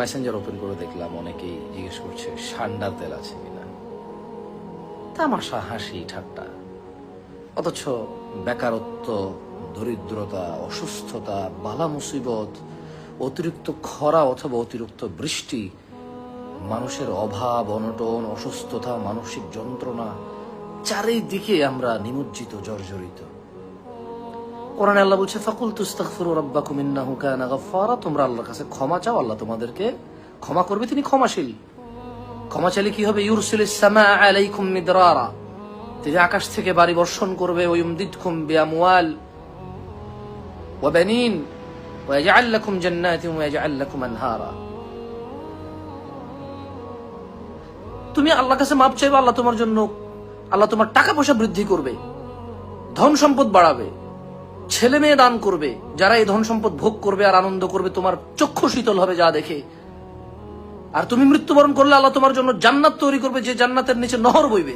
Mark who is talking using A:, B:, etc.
A: Messenger open করে দেখলাম অনেকেই জিজ্ঞেস করছে সান্ডার তেল আছে কিনা। তামাশা, হাসি ঠাট্টা। অথচ বেকারত্ব, দরিদ্রতা, অসুস্থতা, বালা মুসিবত, অতিরিক্ত খরা অথবা অতিরিক্ত বৃষ্টি, মানুষের অভাব অনটন, অসুস্থতা, মানসিক যন্ত্রণা, চারিদিকে আমরা নিমজ্জিত, জর্জরিত। কোরআনে আল্লাহ বলছে ফাকুলতু ইস্তাগফিরু রাব্বাকুম ইন্নাহু কানা গাফফারা, তোমরা আল্লাহর কাছে ক্ষমা চাও, আল্লাহ তোমাদেরকে ক্ষমা করবে, তিনি ক্ষমাশীল। ক্ষমা চাইলে কি হবে? ইউরসিলিস সামা আলাইকুম মিদরারা, তিনি আকাশ থেকে বাড়ি বর্ষণ করবে। ওয়ুমদিদকুম বিআমওয়াল ওয়া বানিন ওয়া ইয়াজআল লাকুম জান্নাতিন ওয়া ইয়াজআল লাকুম আনহারা। তুমি আল্লাহর কাছে মাপ চাইবে, আল্লাহ তোমার জন্য, আল্লাহ তোমার টাকা পয়সা বৃদ্ধি করবে, ধন সম্পদ বাড়াবে, ছেলে মেয়ে দান করবে। যারা এই ধন সম্পদ ভোগ করবে আর আনন্দ করবে, তোমার চক্ষু শীতল হবে যা দেখে। আর তুমি মৃত্যুবরণ করলে আল্লাহ তোমার জন্য জান্নাত তৈরি করবে, যে জান্নাতের নিচে নহর বইবে।